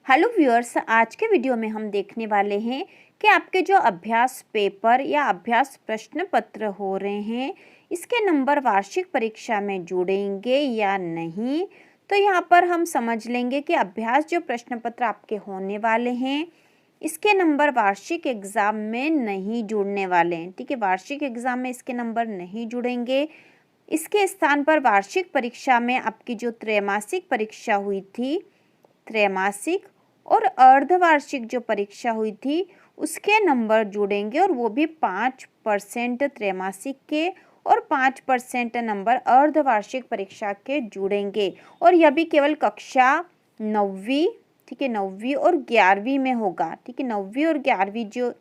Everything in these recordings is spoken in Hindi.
हेलो व्यूअर्स, आज के वीडियो में हम देखने वाले हैं कि आपके जो अभ्यास पेपर या अभ्यास प्रश्न पत्र हो रहे हैं, इसके नंबर वार्षिक परीक्षा में जुड़ेंगे या नहीं। तो यहाँ पर हम समझ लेंगे कि अभ्यास जो प्रश्न पत्र आपके होने वाले हैं, इसके नंबर वार्षिक एग्ज़ाम में नहीं जुड़ने वाले हैं। ठीक है, वार्षिक एग्ज़ाम में इसके नंबर नहीं जुड़ेंगे। इसके स्थान पर वार्षिक परीक्षा में आपकी जो त्रैमासिक परीक्षा हुई थी, त्रैमासिक और अर्धवार्षिक जो परीक्षा हुई थी, उसके नंबर जुड़ेंगे और वो भी 5% त्रैमासिक के और 5% नंबर अर्धवार्षिक परीक्षा के जुड़ेंगे। और यह भी केवल कक्षा 9वीं, ठीक है, 9वीं और 11वीं में होगा। ठीक है, 9वीं और 11वीं जो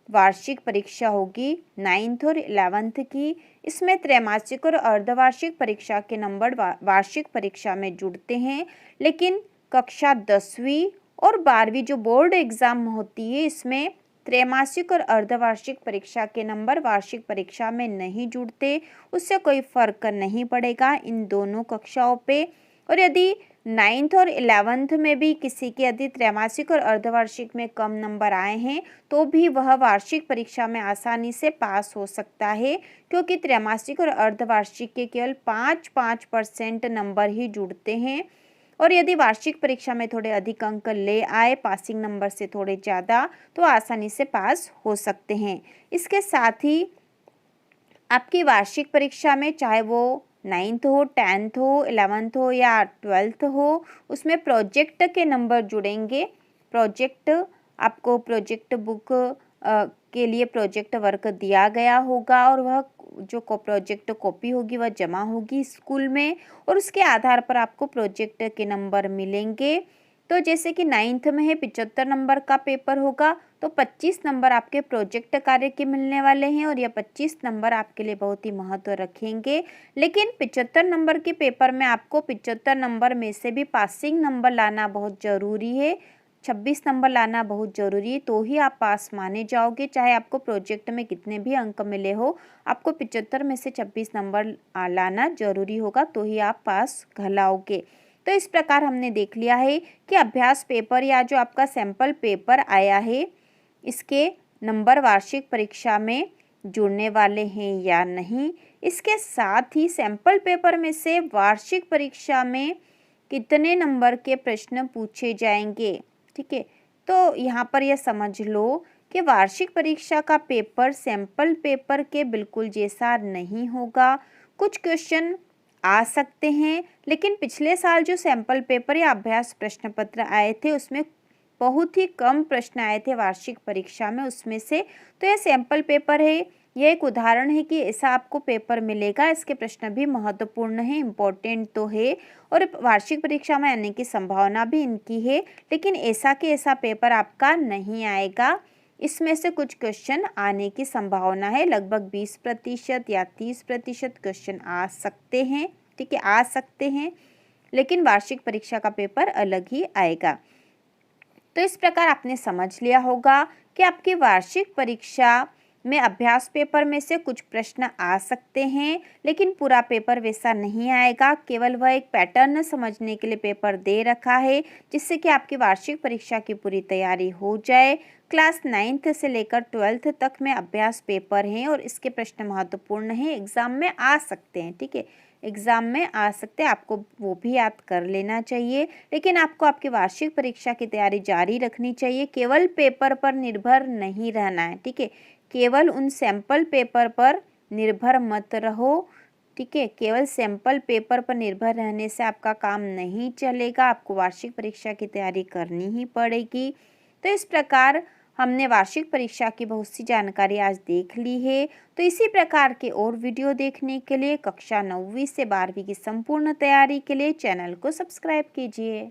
वार्षिक परीक्षा होगी 9th और 11th की, इसमें त्रैमासिक और अर्धवार्षिक परीक्षा के नंबर वार्षिक परीक्षा में जुड़ते हैं। लेकिन कक्षा 10वीं और 12वीं जो बोर्ड एग्ज़ाम होती है, इसमें त्रैमासिक और अर्धवार्षिक परीक्षा के नंबर वार्षिक परीक्षा में नहीं जुड़ते। उससे कोई फ़र्क नहीं पड़ेगा इन दोनों कक्षाओं पे। और यदि 9th और 11th में भी किसी के यदि त्रैमासिक और अर्धवार्षिक में कम नंबर आए हैं, तो भी वह वार्षिक परीक्षा में आसानी से पास हो सकता है, क्योंकि त्रैमासिक और अर्धवार्षिक के केवल 5% नंबर ही जुड़ते हैं। और यदि वार्षिक परीक्षा में थोड़े अधिक अंक ले आए, पासिंग नंबर से थोड़े ज़्यादा, तो आसानी से पास हो सकते हैं। इसके साथ ही आपकी वार्षिक परीक्षा में चाहे वो 9th हो, 10th हो, 11th हो या 12th हो, उसमें प्रोजेक्ट के नंबर जुड़ेंगे। प्रोजेक्ट, आपको प्रोजेक्ट बुक के लिए प्रोजेक्ट वर्क दिया गया होगा और वह जो प्रोजेक्ट कॉपी होगी वह जमा होगी स्कूल में, और उसके आधार पर आपको प्रोजेक्ट के नंबर मिलेंगे। तो जैसे कि 9th में है 75 नंबर का पेपर होगा, तो 25 नंबर आपके प्रोजेक्ट कार्य के मिलने वाले हैं और यह 25 नंबर आपके लिए बहुत ही महत्व रखेंगे। लेकिन 75 नंबर के पेपर में आपको 75 नंबर में से भी पासिंग नंबर लाना बहुत ज़रूरी है। 26 नंबर लाना बहुत ज़रूरी है, तो ही आप पास माने जाओगे। चाहे आपको प्रोजेक्ट में कितने भी अंक मिले हो, आपको 75 में से 26 नंबर लाना ज़रूरी होगा, तो ही आप पास कहलाओगे। तो इस प्रकार हमने देख लिया है कि अभ्यास पेपर या जो आपका सैंपल पेपर आया है, इसके नंबर वार्षिक परीक्षा में जुड़ने वाले हैं या नहीं। इसके साथ ही सैंपल पेपर में से वार्षिक परीक्षा में कितने नंबर के प्रश्न पूछे जाएंगे। ठीक है, तो यहाँ पर यह समझ लो कि वार्षिक परीक्षा का पेपर सैंपल पेपर के बिल्कुल जैसा नहीं होगा। कुछ क्वेश्चन आ सकते हैं, लेकिन पिछले साल जो सैंपल पेपर या अभ्यास प्रश्न पत्र आए थे, उसमें बहुत ही कम प्रश्न आए थे वार्षिक परीक्षा में उसमें से। तो यह सैंपल पेपर है, यह एक उदाहरण है कि ऐसा आपको पेपर मिलेगा। इसके प्रश्न भी महत्वपूर्ण है, इम्पोर्टेंट तो है, और वार्षिक परीक्षा में आने की संभावना भी इनकी है। लेकिन ऐसा कि ऐसा पेपर आपका नहीं आएगा, इसमें से कुछ क्वेश्चन आने की संभावना है। लगभग 20% या 30% क्वेश्चन आ सकते हैं। ठीक है, आ सकते हैं, लेकिन वार्षिक परीक्षा का पेपर अलग ही आएगा। तो इस प्रकार आपने समझ लिया होगा कि आपकी वार्षिक परीक्षा में अभ्यास पेपर में से कुछ प्रश्न आ सकते हैं, लेकिन पूरा पेपर वैसा नहीं आएगा। केवल वह एक पैटर्न समझने के लिए पेपर दे रखा है, जिससे कि आपकी वार्षिक परीक्षा की पूरी तैयारी हो जाए। क्लास 9th से लेकर 12th तक में अभ्यास पेपर हैं और इसके प्रश्न महत्वपूर्ण हैं, एग्जाम में आ सकते हैं। ठीक है, एग्ज़ाम में आ सकते हैं, आपको वो भी याद कर लेना चाहिए। लेकिन आपको आपकी वार्षिक परीक्षा की तैयारी जारी रखनी चाहिए, केवल पेपर पर निर्भर नहीं रहना है। ठीक है, केवल उन सैंपल पेपर पर निर्भर मत रहो। ठीक है, केवल सैंपल पेपर पर निर्भर रहने से आपका काम नहीं चलेगा, आपको वार्षिक परीक्षा की तैयारी करनी ही पड़ेगी। तो इस प्रकार हमने वार्षिक परीक्षा की बहुत सी जानकारी आज देख ली है। तो इसी प्रकार के और वीडियो देखने के लिए कक्षा 9वीं से 12वीं की संपूर्ण तैयारी के लिए चैनल को सब्सक्राइब कीजिए।